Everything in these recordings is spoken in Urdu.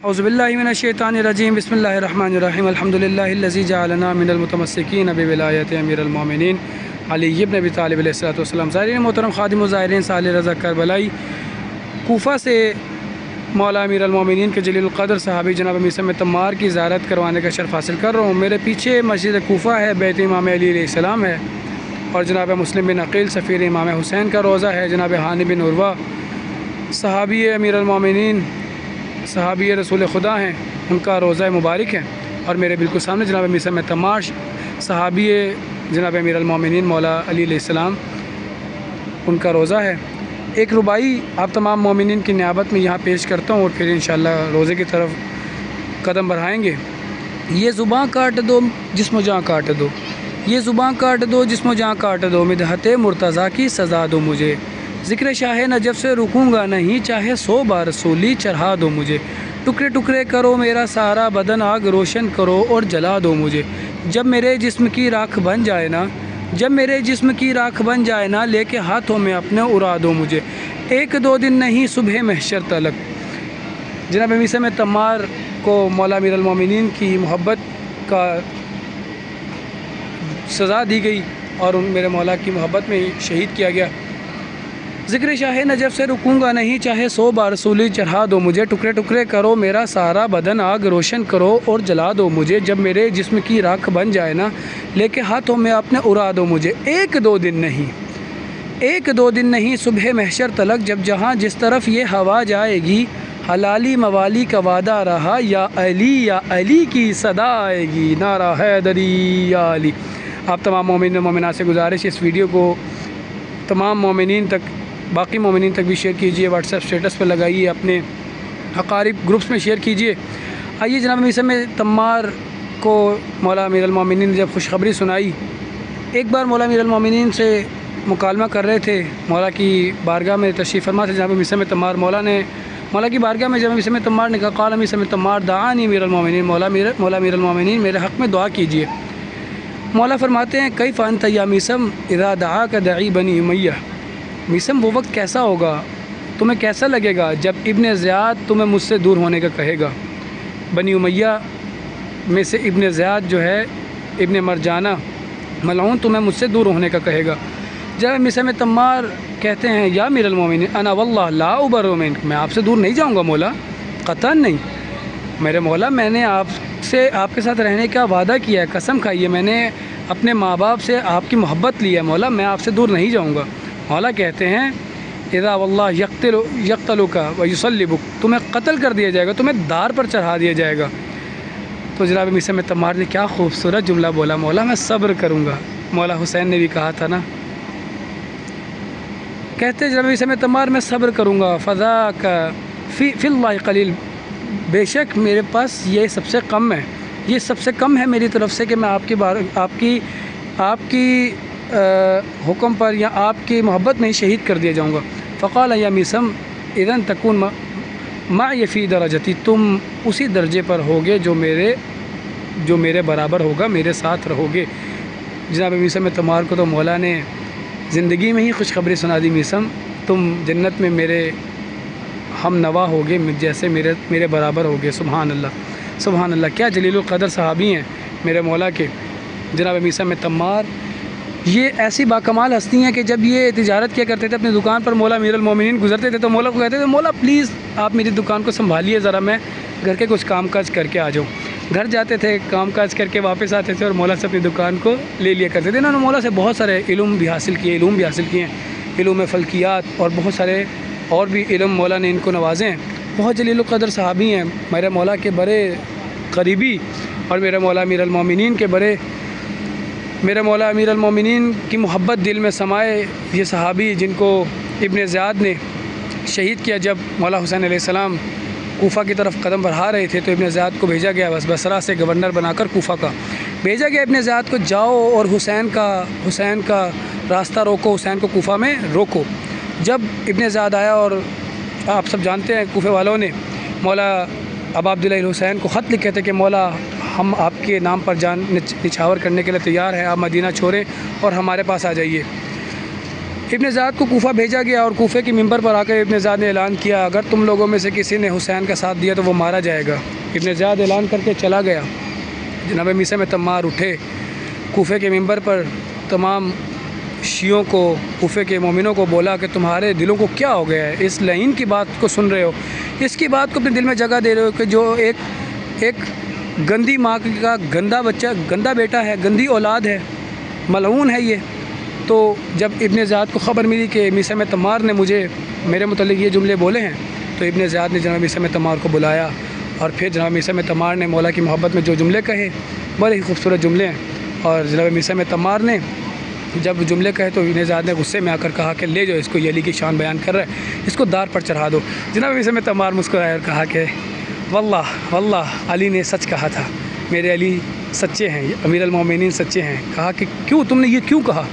اعوذ باللہ من الشیطان الرجیم بسم اللہ الرحمن الرحیم الحمدللہ الذی جعلنا من المتمسکین بولایت امیر المومنین علی بن ابی طالب علیہ السلام۔ زائرین محترم، خادم و زائرین صالح رضا کربلائی، کوفہ سے مولا امیر المومنین کے جلیل القدر صحابی جناب میثم تمار کی زیارت کروانے کا شرف حاصل کر رہا ہوں۔ میرے پیچھے مسجد کوفہ ہے، بیت امام علی علیہ السلام ہے، اور جناب مسلم بن عقیل سفیر امام حسین کا روضہ ہے۔ جناب ہانی بن عروہ صحابی امیر المومنین، صحابی رسول خدا ہیں، ان کا روضہ مبارک ہے، اور میرے بالکل سامنے جناب میثم تمار صحابی جناب امیر المومنین مولا علی علیہ السلام، ان کا روضہ ہے۔ ایک ربائی آپ تمام مومنین کی نیابت میں یہاں پیش کرتا ہوں، اور پھر انشاءاللہ روضے کی طرف قدم بڑھائیں گے۔ یہ زباں کاٹ دو جسم و جاں کاٹ دو، یہ زباں کاٹ دو جسم و جاں کاٹ دو، مدحت مرتضیٰ کی سزا دو مجھے، ذکر شاہ نجف سے رکوں گا نہیں، چاہے 100 بار رسولی چڑھا دو مجھے، ٹکڑے ٹکڑے کرو میرا سارا بدن، آگ روشن کرو اور جلا دو مجھے، جب میرے جسم کی راکھ بن جائے نا، جب میرے جسم کی راکھ بن جائے نا، لے کے ہاتھوں میں اپنے اڑا دو مجھے، ایک دو دن نہیں صبح محشر تلک۔ جناب میثم تمار کو مولا امیر المومنین کی محبت کا سزا دی گئی، اور ان میرے مولا کی محبت میں شہید کیا گیا۔ ذکر شاہ نجف سے رکوں گا نہیں، چاہے 100 بار رسولی چڑھا دو مجھے، ٹکڑے ٹکڑے کرو میرا سارا بدن، آگ روشن کرو اور جلا دو مجھے، جب میرے جسم کی راکھ بن جائے نا، لے کے ہاتھوں میں اپنے اڑا دو مجھے، ایک دو دن نہیں، ایک دو دن نہیں صبح محشر تلک، جب جہاں جس طرف یہ ہوا جائے گی، حلالی موالی کا وعدہ رہا، یا علی کی صدا آئے گی، نعرہ حیدری یا علی۔ آپ تمام مومنین و مومنات سے گزارش، اس ویڈیو کو تمام مومنین تک، باقی مومنین تک بھی شیئر کیجئے، واٹس ایپ سٹیٹس پہ لگائیے، اپنے اقارب گروپس میں شیئر کیجئے۔ آئیے جناب میثم تمار کو مولا امیر المومنین نے جب خوشخبری سنائی، ایک بار مولا امیر المومنین سے مکالمہ کر رہے تھے، مولا کی بارگاہ میں تشریف فرما تھے جناب میثم تمار، مولا کی بارگاہ میں جناب میثم تمار نے کہا، قال میثم تمار دعانی امیر المومنین، مولا امیر المومنین میرے حق میں دعا کیجئے۔ مولا فرماتے ہیں، کیف انت یا میثم اذا دعاک دعی بنی امیہ، میثم وہ وقت کیسا ہوگا، تمہیں کیسا لگے گا جب ابن زیاد تمہیں مجھ سے دور ہونے کا کہے گا۔ بنی امیہ میں سے ابن زیاد جو ہے، ابن مرجانہ ملعون، تمہیں مجھ سے دور ہونے کا کہے گا۔ جب میثم تمار کہتے ہیں، یا امیر المومنین انا واللہ لا ابر منک، میں آپ سے دور نہیں جاؤں گا مولا، قطعاً نہیں، میرے مولا میں نے آپ کے ساتھ رہنے کا وعدہ کیا ہے، قسم کھائی ہے، میں نے اپنے ماں باپ سے آپ کی محبت لی ہے مولا، میں آپ سے دور نہیں جاؤں گا۔ مولا کہتے ہیں، اذا واللہ یقتلک و یصلبک، تمہیں قتل کر دیا جائے گا، تمہیں دار پر چڑھا دیا جائے گا۔ تو جناب میثم تمار نے کیا خوبصورت جملہ بولا، مولا میں صبر کروں گا، مولا حسین نے بھی کہا تھا نا، کہتے جناب میثم تمار میں صبر کروں گا، فذاک فی اللہ قلیل، بے شک میرے پاس یہ سب سے کم ہے، یہ سب سے کم ہے میری طرف سے کہ میں آپ کی حکم پر یا آپ کی محبت میں ہی شہید کر دیا جاؤں گا۔ فقال یا میثم اذن تکون معی فی درجتی، تم اسی درجے پر ہوگے جو میرے برابر ہوگا، میرے ساتھ رہو گے۔ جناب میثم تمار کو تو مولا نے زندگی میں ہی خوشخبری سنا دی، میثم تم جنت میں میرے ہم نوا ہوگے، جیسے میرے برابر ہوگے۔ سبحان اللہ، سبحان اللہ، کیا جلیل القدر صحابی ہیں میرے مولا کے جناب میثم تمار۔ یہ ایسی باکمال ہستی ہیں کہ جب یہ تجارت کیا کرتے تھے اپنی دکان پر، مولا امیر المومنین گزرتے تھے تو مولا کو کہتے تھے، مولا پلیز آپ میری دکان کو سنبھالیے ذرا، میں گھر کے کچھ کام کاج کر کے آ جاؤں۔ گھر جاتے تھے، کام کاج کر کے واپس آتے تھے، اور مولا سے اپنی دکان کو لے لیا کرتے تھے۔ انہوں نے مولا سے بہت سارے علوم بھی حاصل کیے ہیں، علوم فلکیات، اور بہت سارے اور بھی علم مولا نے ان کو نوازے ہیں۔ بہت جلیل القدر صحابی ہیں، میرے مولا کے بڑے قریبی، اور میرے مولا امیر المومنین کے میرے مولا امیر المومنین کی محبت دل میں سمائے یہ صحابی، جن کو ابن زیاد نے شہید کیا جب مولا حسین علیہ السلام کوفہ کی طرف قدم بڑھا رہے تھے، تو ابن زیاد کو بھیجا گیا، بس بصرہ سے گورنر بنا کر کوفہ کا بھیجا گیا ابن زیاد کو، جاؤ اور حسین کا راستہ روکو، حسین کو کوفہ میں روکو۔ جب ابن زیاد آیا، اور آپ سب جانتے ہیں کوفے والوں نے مولا ابا عبداللہ الحسین کو خط لکھے تھے کہ مولا ہم آپ کے نام پر جان نچھاور کرنے کے لیے تیار ہیں، آپ مدینہ چھوڑیں اور ہمارے پاس آ جائیے۔ ابن زیاد کو کوفہ بھیجا گیا اور کوفے کی ممبر پر آ کر ابن زیاد نے اعلان کیا اگر تم لوگوں میں سے کسی نے حسین کا ساتھ دیا تو وہ مارا جائے گا۔ ابن زیاد اعلان کر کے چلا گیا۔ جناب میثم تمار اٹھے، کوفے کے ممبر پر تمام شیعوں کو، کوفے کے مومنوں کو بولا کہ تمہارے دلوں کو کیا ہو گیا ہے، اس لعین کی بات کو سن رہے ہو، اس کی بات کو اپنے دل میں جگہ دے رہے ہو کہ جو ایک گندی ماں کا گندا بچہ، گندا بیٹا ہے، گندی اولاد ہے، ملعون ہے یہ۔ تو جب ابن زیاد کو خبر ملی کہ میثم تمار نے میرے متعلق یہ جملے بولے ہیں، تو ابن زیاد نے جناب میثم تمار کو بلایا اور پھر جناب میثم تمار نے مولا کی محبت میں جو جملے کہے، بڑے ہی خوبصورت جملے ہیں، اور جناب میثم تمار نے جب جملے کہے تو ابن زیاد نے غصے میں آ کر کہا کہ لے جاؤ اس کو، یہ علی کی شان بیان کر رہا ہے، اس کو دار پر چڑھا دو۔ جناب میثم تمار مسکرائے اور کہا کہ واللہ علی نے سچ کہا تھا، میرے علی سچے ہیں، امیر المومنین سچے ہیں۔ کہا کہ کیوں، تم نے یہ کیوں کہا؟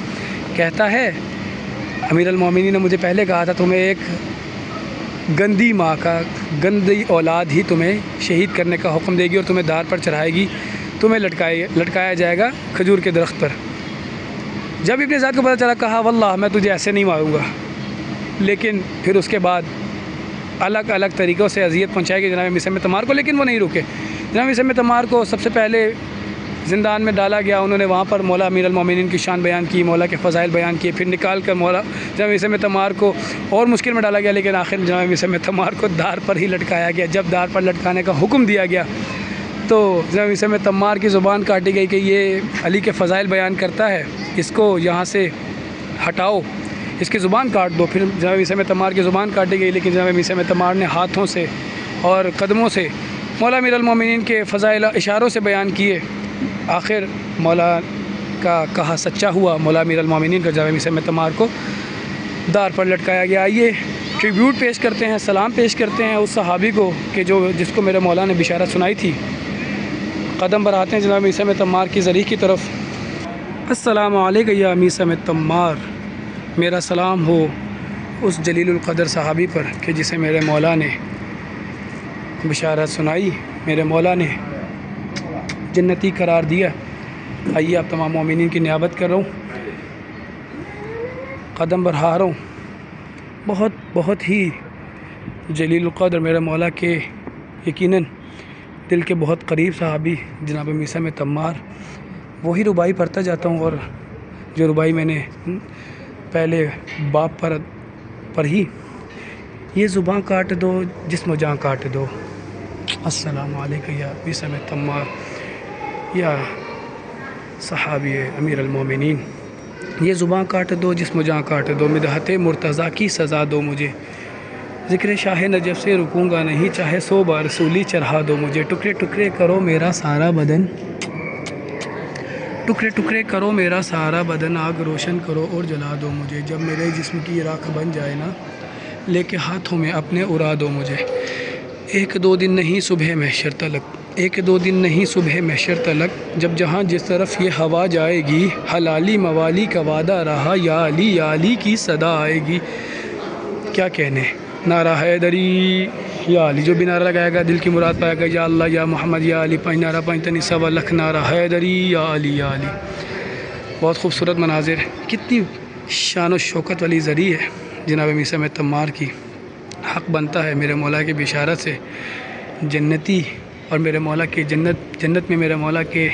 کہتا ہے امیر المومنین نے مجھے پہلے کہا تھا تمہیں ایک گندی ماں کا، گندی اولاد ہی تمہیں شہید کرنے کا حکم دے گی اور تمہیں دار پر چڑھائے گی، تمہیں لٹکایا جائے گا کھجور کے درخت پر۔ جب ابن زیاد کو پتہ چلا، کہا واللہ میں تجھے ایسے نہیں ماروں گا، لیکن پھر اس کے بعد الگ الگ طریقوں سے اذیت پہنچائے گی جناب میثم تمار کو، لیکن وہ نہیں رکے۔ جناب میثم تمار کو سب سے پہلے زندان میں ڈالا گیا، انہوں نے وہاں پر مولا امیر المومنین کی شان بیان کی، مولا کے فضائل بیان کیے، پھر نکال کر مولا جناب میثم تمار کو اور مشکل میں ڈالا گیا، لیکن آخر جناب میثم تمار کو دار پر ہی لٹکایا گیا۔ جب دار پر لٹکانے کا حکم دیا گیا تو جناب میثم تمار کی زبان کاٹی گئی کہ یہ علی کے فضائل بیان کرتا ہے، اس کو یہاں سے ہٹاؤ، اس کی زبان کاٹ دو۔ پھر جناب میثم تمار کی زبان کاٹی گئی، لیکن جناب میثم تمار نے ہاتھوں سے اور قدموں سے مولا امیر المومنین کے فضائل اشاروں سے بیان کیے۔ آخر مولا کا کہا سچا ہوا، مولا امیر المومنین کا جناب میثم تمار کو دار پر لٹکایا گیا۔ آئیے ٹریبیوٹ پیش کرتے ہیں، سلام پیش کرتے ہیں اس صحابی کو کہ جس کو میرے مولا نے بشارت سنائی تھی۔ قدم بڑھاتے ہیں جناب میثم تمار کی ذریح کی طرف۔ السلام علیکم یا میثم تمار، میرا سلام ہو اس جلیل القدر صحابی پر کہ جسے میرے مولا نے بشارت سنائی، میرے مولا نے جنتی قرار دیا۔ آئیے آپ تمام مومنین کی نیابت کر رہا ہوں، قدم بڑھا رہا ہوں۔ بہت ہی جلیل القدر میرے مولا کے یقیناً دل کے بہت قریب صحابی جناب میثم تمار، وہی ربائی پڑھتا جاتا ہوں، اور جو ربائی میں نے پہلے باپ پر پڑھی، یہ زباں کاٹ دو جسم و جاں کاٹ دو، السلام علیکم یا میثم تمار یا صحابی امیر المومنین، یہ زباں کاٹ دو جسم و جاں کاٹ دو، مدحت مرتضیٰ کی سزا دو مجھے، ذکر شاہ نجف سے رکوں گا نہیں چاہے 100 بار سولی چڑھا دو مجھے، ٹکڑے ٹکڑے کرو میرا سارا بدن، ٹکڑے ٹکڑے کرو میرا سارا بدن، آگ روشن کرو اور جلا دو مجھے، جب میرے جسم کی راکھ بن جائے نا لے کے ہاتھوں میں اپنے اڑا دو مجھے، ایک دو دن نہیں صبح محشر تلک، ایک دو دن نہیں صبح محشر تلک، جب جہاں جس طرف یہ ہوا جائے گی، حلالی موالی کا وعدہ رہا، یا علی کی صدا آئے گی، کیا کہنے، نعرہ حیدری یا علی، جو بھی نعرہ لگائے گا دل کی مراد پائے گا، یا اللہ یا محمد یا علی، پانچ نعرہ پانچ تنی سوا لکھ نعرہ حیدری یا علی یا علی۔ بہت خوبصورت مناظر، کتنی شان و شوکت والی ذریع ہے جناب میثم تمار کی، حق بنتا ہے میرے مولا کی بشارت سے جنتی، اور میرے مولا کے جنت میں میرے مولا کے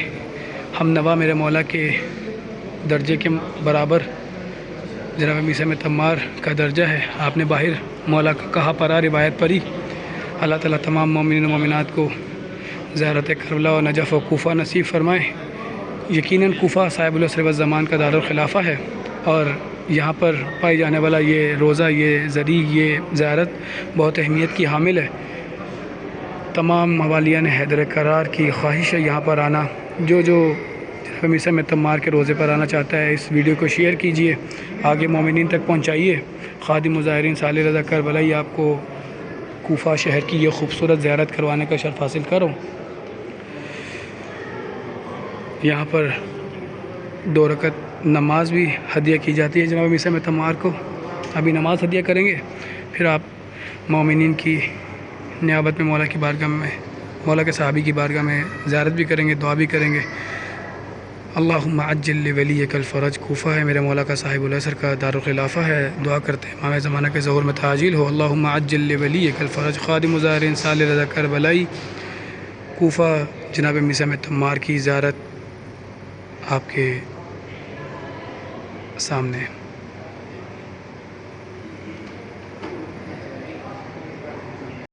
ہم نوا، میرے مولا کے درجے کے برابر جناب میثم تمار کا درجہ ہے۔ آپ نے باہر مولا کا کہا پرا روایت پڑھی، اللہ تعالیٰ تمام مومنین و مومنات کو زیارت کربلا و نجف و کوفہ نصیب فرمائے۔ یقیناً کوفہ صاحب العصر والزمان کا دارالخلافہ ہے، اور یہاں پر پائی جانے والا یہ روزہ، یہ ذریع، یہ زیارت بہت اہمیت کی حامل ہے۔ تمام موالیان حیدر کرار کی خواہش ہے یہاں پر آنا، جو جناب میثم تمار کے روزے پر آنا چاہتا ہے، اس ویڈیو کو شیئر کیجئے، آگے مومنین تک پہنچائیے۔ خادم مظاہرین صالح رضا کربلائی آپ کو کوفہ شہر کی یہ خوبصورت زیارت کروانے کا شرف حاصل کروں۔ یہاں پر 2 رکعت نماز بھی ہدیہ کی جاتی ہے جناب میثم تمار کو، ابھی نماز ہدیہ کریں گے، پھر آپ مومنین کی نیابت میں مولا کی بارگاہ میں، مولا کے صحابی کی بارگاہ میں زیارت بھی کریں گے، دعا بھی کریں گے۔ اللہم عجل لولیک الفرج، کوفہ ہے میرے مولا کا صاحب العصر کا دارالخلافہ ہے، دعا کرتے ہیں امام زمانہ کے ظہور میں تعجیل ہو۔ اللہم عجل لولیک الفرج، خادم مظاہرین صالح رضا کربلائی، کوفہ، جناب میثم تمار کی زیارت آپ کے سامنے